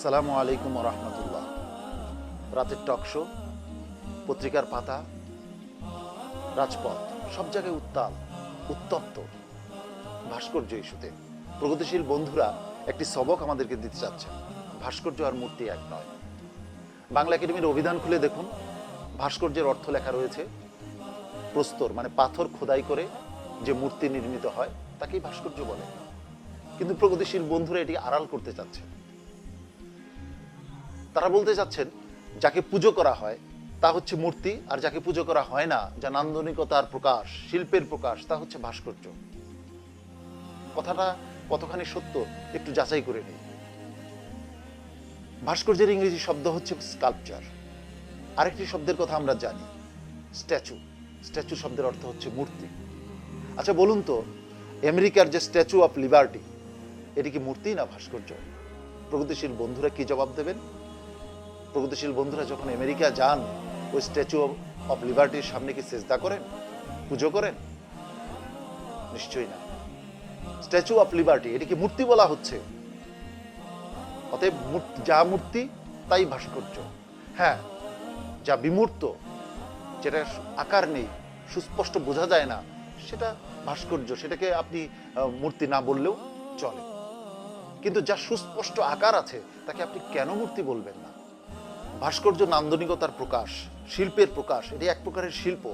আসসালামু আলাইকুম রহমতুল্লাহ। রাতের টক শো, পত্রিকার পাতা, রাজপথ, সব জায়গায় উত্তাল, উত্তপ্ত ভাস্কর্য ইস্যুতে প্রগতিশীল বন্ধুরা একটি সবক আমাদেরকে দিতে চাচ্ছে। ভাস্কর্য আর মূর্তি এক নয়। বাংলা একাডেমির অভিধান খুলে দেখুন, ভাস্কর্যের অর্থ লেখা রয়েছে প্রস্তর, মানে পাথর খোদাই করে যে মূর্তি নির্মিত হয় তাকেই ভাস্কর্য বলে। কিন্তু প্রগতিশীল বন্ধুরা এটি আড়াল করতে চাচ্ছে। তারা বলতে চাচ্ছেন যাকে পুজো করা হয় তা হচ্ছে মূর্তি, আর যাকে পুজো করা হয় না, যা নান্দনিকতার প্রকাশ, শিল্পের প্রকাশ, তা হচ্ছে ভাস্কর্য। কথাটা কতখানি সত্য একটু যাচাই করে নিই। ভাস্কর্যের ইংরেজি শব্দ হচ্ছে স্কাল্পচার। আরেকটি শব্দের কথা আমরা জানি, স্ট্যাচু। স্ট্যাচু শব্দের অর্থ হচ্ছে মূর্তি। আচ্ছা বলুন তো, আমেরিকার যে স্ট্যাচু অফ লিবার্টি, এটি কি মূর্তি না ভাস্কর্য? প্রগতিশীল বন্ধুরা কি জবাব দেবেন? প্রগতিশীল বন্ধুরা যখন আমেরিকা যান, ওই স্ট্যাচু অফ লিবার্টির সামনে কি সেজদা করেন, পুজো করেন? নিশ্চয়ই না। স্ট্যাচু অফ লিবার্টি, এটি কি মূর্তি বলা হচ্ছে? অতএব যা মূর্তি তাই ভাস্কর্য। হ্যাঁ, যা বিমূর্ত, যেটা আকার নেই, সুস্পষ্ট বোঝা যায় না, সেটা ভাস্কর্য, সেটাকে আপনি মূর্তি না বললেও চলে। কিন্তু যা সুস্পষ্ট আকার আছে তাকে আপনি কেন মূর্তি বলবেন না? ভাস্কর্য নান্দনিকতার প্রকাশ, শিল্পের প্রকাশ, এটি এক প্রকারের শিল্প।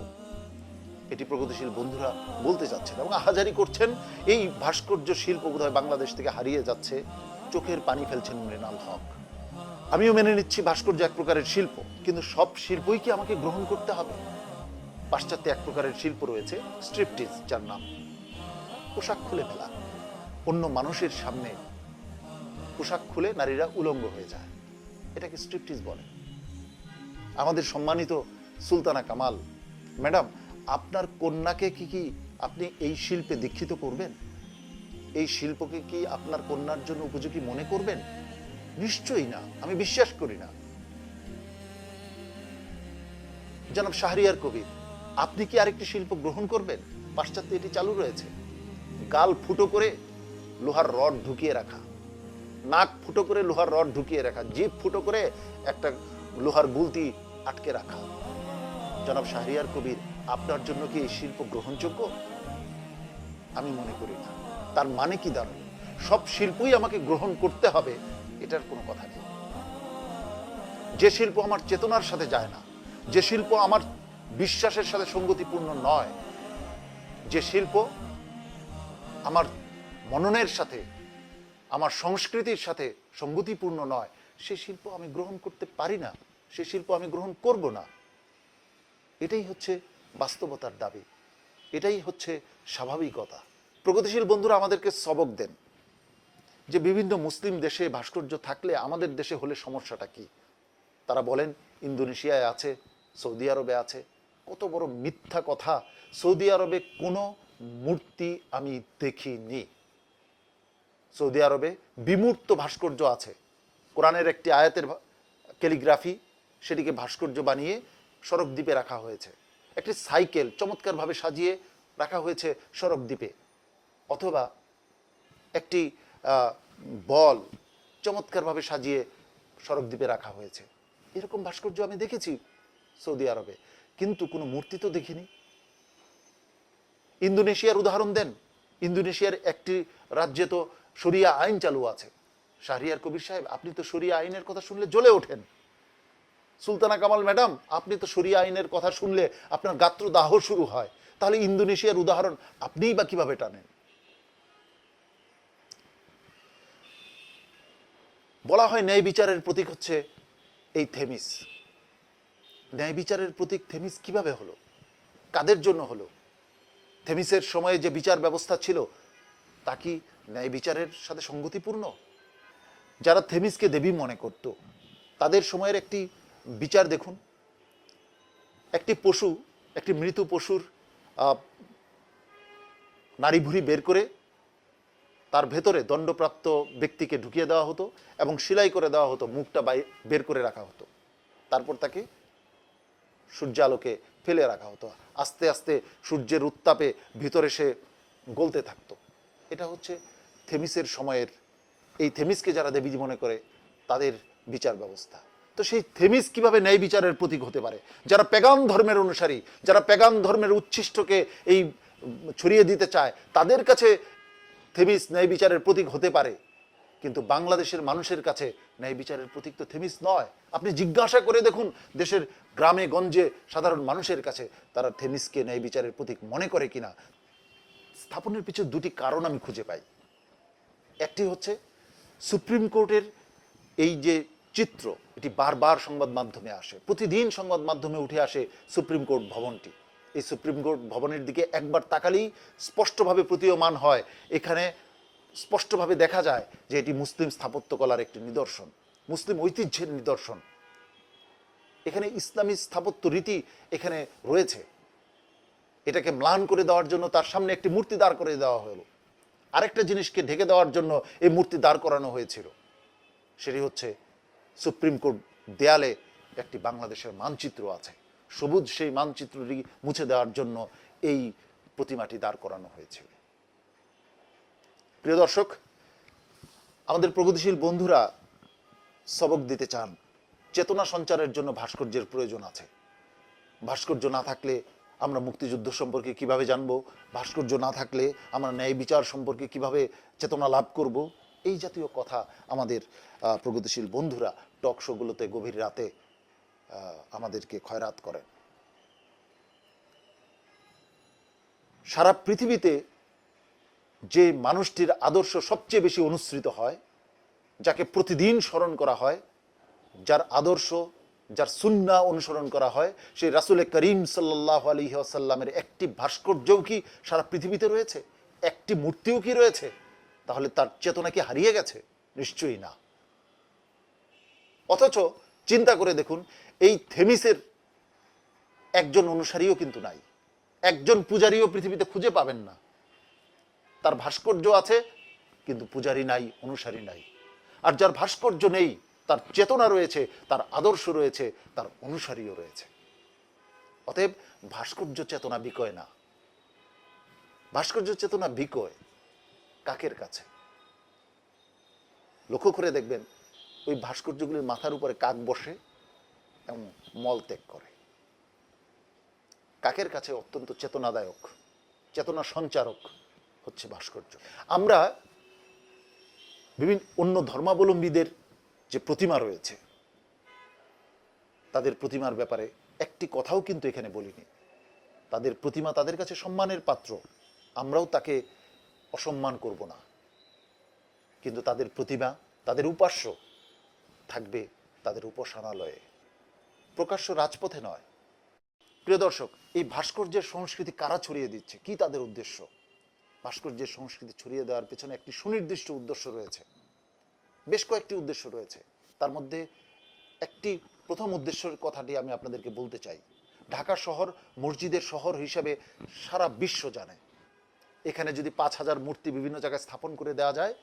এটি প্রগতিশীল বন্ধুরা বলতে চাচ্ছেন এবং আহাজারি করছেন। এই ভাস্কর্য শিল্প বোধহয় বাংলাদেশ থেকে হারিয়ে যাচ্ছে। চোখের পানি ফেলছেন মৃণাল হক। আমিও মেনে নিচ্ছি ভাস্কর্য এক প্রকারের শিল্প, কিন্তু সব শিল্পই কি আমাকে গ্রহণ করতে হবে? পাশ্চাত্যে এক প্রকারের শিল্প রয়েছে, স্ট্রিপটিজ, যার নাম পোশাক খুলে ফেলা। অন্য মানুষের সামনে পোশাক খুলে নারীরা উলঙ্গ হয়ে যায়, এটাকে স্ট্রিপটিজ বলে। আমাদের সম্মানিত সুলতানা কামাল ম্যাডাম, আপনার কন্যাকে কি আপনি এই শিল্পে দীক্ষিত করবেন? এই শিল্পকে কি আপনার কন্যার জন্য উপযোগী মনে করবেন? নিশ্চয়ই না, আমি বিশ্বাস করি না। জনাব শাহরিয়ার কবির, আপনি কি আরেকটি শিল্প গ্রহণ করবেন? পাশ্চাত্যে এটি চালু রয়েছে। গাল ফুটো করে লোহার রড ঢুকিয়ে রাখা, নাক ফুটো করে লোহার রড ঢুকিয়ে রাখা, জিভ ফুটো করে একটা লোহার গুলতি আটকে রাখা। জনাব শাহরিয়ার কবির, আপনার জন্য কি এই শিল্প গ্রহণযোগ্য? আমি মনে করি না। তার মানে কি দাঁড়ালো? সব শিল্পই আমাকে গ্রহণ করতে হবে এটার কোনো কথা নেই। যে শিল্প আমার চেতনার সাথে যায় না, যে শিল্প আমার বিশ্বাসের সাথে সঙ্গতিপূর্ণ নয়, যে শিল্প আমার মননের সাথে, আমার সংস্কৃতির সাথে সঙ্গতিপূর্ণ নয়, সে শিল্প আমি গ্রহণ করতে পারি না, সে শিল্প আমি গ্রহণ করব না। এটাই হচ্ছে বাস্তবতার দাবি, এটাই হচ্ছে স্বাভাবিকতা। প্রগতিশীল বন্ধুরা আমাদেরকে সবক দেন যে বিভিন্ন মুসলিম দেশে ভাস্কর্য থাকলে আমাদের দেশে হলে সমস্যাটা কি। তারা বলেন ইন্দোনেশিয়ায় আছে, সৌদি আরবে আছে। কত বড় মিথ্যা কথা! সৌদি আরবে কোনো মূর্তি আমি দেখিনি। সৌদি আরবে বিমূর্ত ভাস্কর্য আছে। কোরআনের একটি আয়াতের ক্যালিগ্রাফি, সেটিকে ভাস্কর্য বানিয়ে সড়ক দ্বীপে রাখা হয়েছে। একটি সাইকেল চমৎকারভাবে সাজিয়ে রাখা হয়েছে সড়ক দ্বীপে, অথবা একটি বল চমৎকারভাবে সাজিয়ে সড়ক দ্বীপে রাখা হয়েছে। এরকম ভাস্কর্য আমি দেখেছি সৌদি আরবে, কিন্তু কোনো মূর্তি তো দেখিনি। ইন্দোনেশিয়ার উদাহরণ দেন। ইন্দোনেশিয়ার একটি রাজ্যে তো শরিয়া আইন চালু আছে। শাহরিয়ার কবির সাহেব, আপনি তো শরিয়া আইনের কথা শুনলে জ্বলে ওঠেন। সুলতানা কামাল ম্যাডাম, আপনি তো শরিয়া আইনের কথা শুনলে আপনার গাত্রদাহ শুরু হয়। তাহলে ইন্দোনেশিয়ার উদাহরণ আপনিই বা কিভাবে টানেন? বলা হয় ন্যায় বিচারের প্রতীক হচ্ছে এই থেমিস। ন্যায় বিচারের প্রতীক থেমিস কিভাবে হলো? কাদের জন্য হলো? থেমিসের সময়ে যে বিচার ব্যবস্থা ছিল তা কি ন্যায় বিচারের সাথে সঙ্গতিপূর্ণ? যারা থেমিসকে দেবী মনে করত, তাদের সময়ের একটি বিচার দেখুন। একটি পশু, একটি মৃত পশুর নাড়িভুঁড়ি বের করে তার ভেতরে দণ্ডপ্রাপ্ত ব্যক্তিকে ঢুকিয়ে দেওয়া হতো এবং সেলাই করে দেওয়া হতো, মুখটা বের করে রাখা হতো। তারপর তাকে সূর্যালোকে ফেলে রাখা হতো। আস্তে আস্তে সূর্যের উত্তাপে ভিতরে সে গলতে থাকতো। এটা হচ্ছে থেমিসের সময়ের। এই থেমিসকে যারা দেবী মনে করে তাদের বিচার ব্যবস্থা। তো সেই থেমিস কিভাবে ন্যায় বিচারের প্রতীক হতে পারে? যারা প্যাগান ধর্মের অনুসারী, যারা প্যাগান ধর্মের উচ্ছিষ্টকে এই ছড়িয়ে দিতে চায়, তাদের কাছে থেমিস ন্যায় বিচারের প্রতীক হতে পারে, কিন্তু বাংলাদেশের মানুষের কাছে ন্যায় বিচারের প্রতীক তো থেমিস নয়। আপনি জিজ্ঞাসা করে দেখুন দেশের গ্রামে গঞ্জে সাধারণ মানুষের কাছে, তারা থেমিসকে ন্যায় বিচারের প্রতীক মনে করে কিনা। স্থাপনের পিছনে দুটি কারণ আমি খুঁজে পাই। একটি হচ্ছে সুপ্রিম কোর্টের এই যে চিত্র, এটি বারবার সংবাদ মাধ্যমে আসে, প্রতিদিন সংবাদ মাধ্যমে উঠে আসে সুপ্রিম কোর্ট ভবনটি। এই সুপ্রিম কোর্ট ভবনের দিকে একবার তাকালেই স্পষ্টভাবে প্রতীয়মান হয়, এখানে স্পষ্টভাবে দেখা যায় যে এটি মুসলিম স্থাপত্যকলার একটি নিদর্শন, মুসলিম ঐতিহ্যের নিদর্শন। এখানে ইসলামী স্থাপত্য রীতি এখানে রয়েছে। এটাকে ম্লান করে দেওয়ার জন্য তার সামনে একটি মূর্তি দাঁড় করে দেওয়া হলো, আরেকটা জিনিসকে ঢেকে দেওয়ার জন্য এই মূর্তি দাঁড় করানো হয়েছিল, সেটি হচ্ছে সুপ্রিম কোর্ট দেয়ালে একটি বাংলাদেশের মানচিত্র আছে, সবুজ সেই মানচিত্রটি মুছে দেওয়ার জন্য এই প্রতিমাটি দাঁড় করানো হয়েছিল। প্রিয় দর্শক, আমাদের প্রগতিশীল বন্ধুরা সবক দিতে চান, চেতনা সঞ্চারের জন্য ভাস্কর্যের প্রয়োজন আছে। ভাস্কর্য না থাকলে আমরা মুক্তিযুদ্ধ সম্পর্কে কিভাবে জানবো? ভাস্কর্য না থাকলে আমরা ন্যায় বিচার সম্পর্কে কিভাবে চেতনা লাভ করব? এই জাতীয় কথা আমাদের প্রগতিশীল বন্ধুরা টক শোগুলোতে গভীর রাতে আমাদেরকে খয়রাত করেন। সারা পৃথিবীতে যে মানুষটির আদর্শ সবচেয়ে বেশি অনুসৃত হয়, যাকে প্রতিদিন স্মরণ করা হয়, যার আদর্শ, যার সুন্নাহ অনুসরণ করা হয়, সেই রাসূল করিম সাল্লাল্লাহু আলাইহি ওয়াসাল্লামের একটি ভাস্কর্যও কি সারা পৃথিবীতে রয়েছে? একটি মূর্তিও কি রয়েছে? তাহলে তার চেতনা কি হারিয়ে গেছে? নিশ্চয়ই না। অথচ চিন্তা করে দেখুন, এই থেমিসের একজন অনুসারীও কিন্তু নাই, একজন পূজারীও পৃথিবীতে খুঁজে পাবেন না। তার ভাস্কর্য আছে কিন্তু পূজারী নাই, অনুসারী নাই। আর যার ভাস্কর্য নেই, তার চেতনা রয়েছে, তার আদর্শ রয়েছে, তার অনুসারীও রয়েছে। অতএব ভাস্কর্য চেতনা বিকয় না। ভাস্কর্য চেতনা বিকয় কাকের কাছে? লক্ষ্য করে দেখবেন, ওই ভাস্কর্যগুলির মাথার উপরে কাক বসে এবং মল ত্যাগ করে। কাকের কাছে অত্যন্ত চেতনাদায়ক, চেতনা সঞ্চারক হচ্ছে ভাস্কর্য। আমরা বিভিন্ন অন্য ধর্মাবলম্বীদের যে প্রতিমা রয়েছে, তাদের প্রতিমার ব্যাপারে একটি কথাও কিন্তু এখানে বলিনি। তাদের প্রতিমা তাদের কাছে সম্মানের পাত্র, আমরাও তাকে অসম্মান করব না, কিন্তু তাদের প্রতিমা, তাদের উপাস্য থাকবে তাদের উপাসনালয়ে, প্রকাশ্য রাজপথে নয়। প্রিয় দর্শক, এই ভাস্কর্যের সংস্কৃতি কারা ছড়িয়ে দিচ্ছে? কি তাদের উদ্দেশ্য? ভাস্কর্যের সংস্কৃতি ছড়িয়ে দেওয়ার পেছনে একটি সুনির্দিষ্ট উদ্দেশ্য রয়েছে, বেশ কয়েকটি উদ্দেশ্য রয়েছে। তার মধ্যে একটি প্রথম উদ্দেশ্যের কথাটি আমি আপনাদেরকে বলতে চাই। ঢাকা শহর মসজিদের শহর হিসাবে সারা বিশ্ব জানে। এখানে যদি ৫,০০০ মূর্তি বিভিন্ন জায়গায় স্থাপন করে দেওয়া যায়,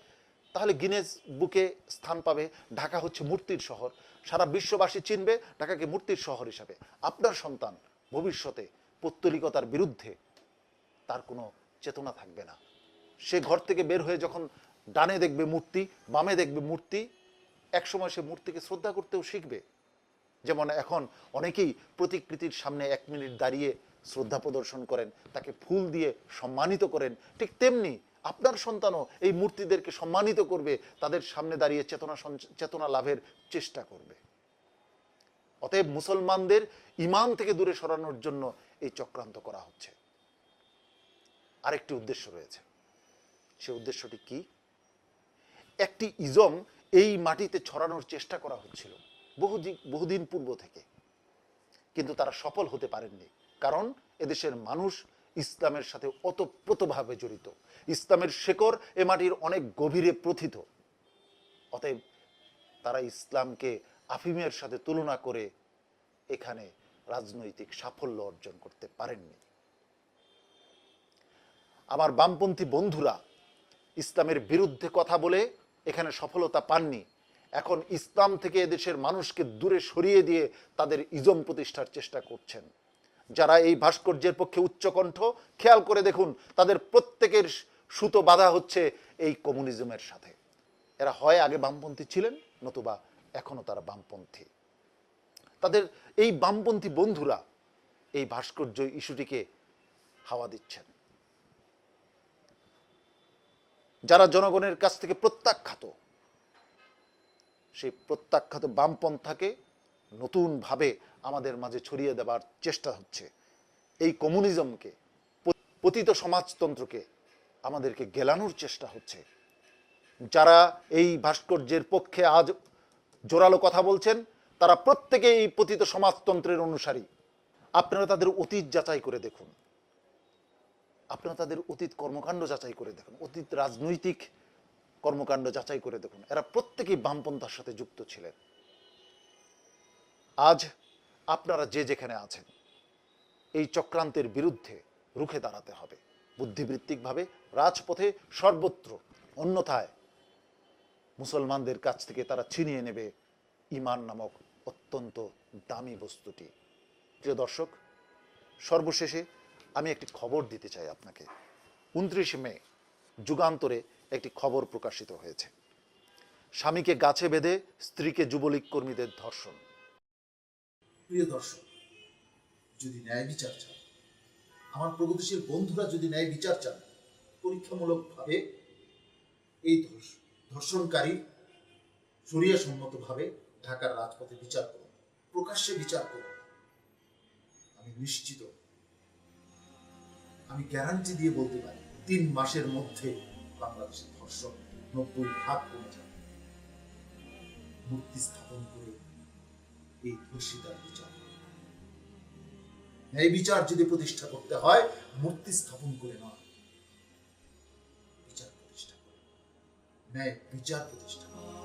তাহলে গিনেস বুকে স্থান পাবে। ঢাকা হচ্ছে মূর্তির শহর, সারা বিশ্ববাসী চিনবে ঢাকাকে মূর্তির শহর হিসাবে। আপনার সন্তান ভবিষ্যতে পৌত্তলিকতার বিরুদ্ধে তার কোনো চেতনা থাকবে না। সে ঘর থেকে বের হয়ে যখন ডানে দেখবে মূর্তি, বামে দেখবে মূর্তি, একসময় সে মূর্তিকে শ্রদ্ধা করতেও শিখবে। যেমন এখন অনেকেই প্রতিকৃতির সামনে ১ মিনিট দাঁড়িয়ে শ্রদ্ধা প্রদর্শন করেন, তাকে ফুল দিয়ে সম্মানিত করেন, ঠিক তেমনি আপনার সন্তানও এই মূর্তিদেরকে সম্মানিত করবে, তাদের সামনে দাঁড়িয়ে চেতনা লাভের চেষ্টা করবে। অতএব মুসলমানদের ঈমান থেকে দূরে সরানোর জন্য এই চক্রান্ত করা হচ্ছে। আরেকটি উদ্দেশ্য রয়েছে, সে উদ্দেশ্যটি কি? একটি ইজম এই মাটিতে ছড়ানোর চেষ্টা করা হচ্ছিল বহুদিন পূর্ব থেকে, কিন্তু তারা সফল হতে পারেননি। কারণ এদেশের মানুষ ইসলামের সাথে ওতপ্রোতভাবে জড়িত, ইসলামের শেকড় এ মাটির অনেক গভীরে প্রথিত। অতএব তারা ইসলামকে আফিমের সাথে তুলনা করে এখানে রাজনৈতিক সাফল্য অর্জন করতে পারেননি। আমার বামপন্থী বন্ধুরা ইসলামের বিরুদ্ধে কথা বলে এখানে সফলতা পাননি। এখন ইসলাম থেকে এদেশের মানুষকে দূরে সরিয়ে দিয়ে তাদের ইজম প্রতিষ্ঠার চেষ্টা করছেন। যারা এই ভাস্কর্যের পক্ষে উচ্চকণ্ঠ, খেয়াল করে দেখুন তাদের প্রত্যেকের সুতো বাঁধা হচ্ছে এই কমিউনিজমের সাথে। এরা হয় আগে বামপন্থী ছিলেন, নতুবা এখনো তারা বামপন্থী। তাদের এই বামপন্থী বন্ধুরা এই ভাস্কর্য ইস্যুটিকে হাওয়া দিচ্ছেন। যারা জনগণের কাছ থেকে প্রত্যাখ্যাত, সেই প্রত্যাখ্যাত বামপন্থাকে নতুনভাবে আমাদের মাঝে ছড়িয়ে দেবার চেষ্টা হচ্ছে। এই কমিউনিজমকে, পতিত সমাজতন্ত্রকে আমাদেরকে গেলানোর চেষ্টা হচ্ছে। যারা এই ভাস্কর্যের পক্ষে আজ জোরালো কথা বলছেন, তারা প্রত্যেকে এই পতিত সমাজতন্ত্রের অনুসারী। আপনারা তাদের অতীত যাচাই করে দেখুন, আপনারা তাদের অতীত কর্মকাণ্ড যাচাই করে দেখুন, অতীত রাজনৈতিক কর্মকাণ্ড যাচাই করে দেখুন। এরা প্রত্যেকেই বামপন্থার সাথে যুক্ত ছিলেন। আজ আপনারা যে যেখানে আছেন, এই চক্রান্তের বিরুদ্ধে রুখে দাঁড়াতে হবে বুদ্ধিবৃত্তিকভাবে, রাজপথে, সর্বত্র। অন্যথায় মুসলমানদের কাছ থেকে তারা ছিনিয়ে নেবে ঈমান নামক অত্যন্ত দামি বস্তুটি। প্রিয় দর্শক, সর্বশেষে আমি একটি খবর দিতে চাই আপনাকে। 29 মে যুগান্তরে একটি খবর প্রকাশিত হয়েছে। স্বামীকে গাছে বেঁধে স্ত্রীকে যুবলীগ কর্মীদের ধর্ষণ। প্রিয় দর্শক, যদি ন্যায় বিচার চান, আমার প্রগতিশীল বন্ধুরা যদি ন্যায় বিচার চান, পরীক্ষামূলকভাবে এই ধর্ষণকারী শরিয়া সম্মতভাবে ঢাকার রাজপথে বিচার করুন, প্রকাশ্যে বিচার করুন। আমি নিশ্চিত, আমি গ্যারান্টি দিয়ে বলতে পারি, 3 মাসের মধ্যে বাংলাদেশের ধর্ষণ 90% কমে যাবে। মূর্তি স্থাপন করে এই ধর্ষিতার বিচার, ন্যায় বিচার যদি প্রতিষ্ঠা করতে হয়, মূর্তি স্থাপন করে নয়, বিচার প্রতিষ্ঠা করে, ন্যায় বিচার প্রতিষ্ঠা করে।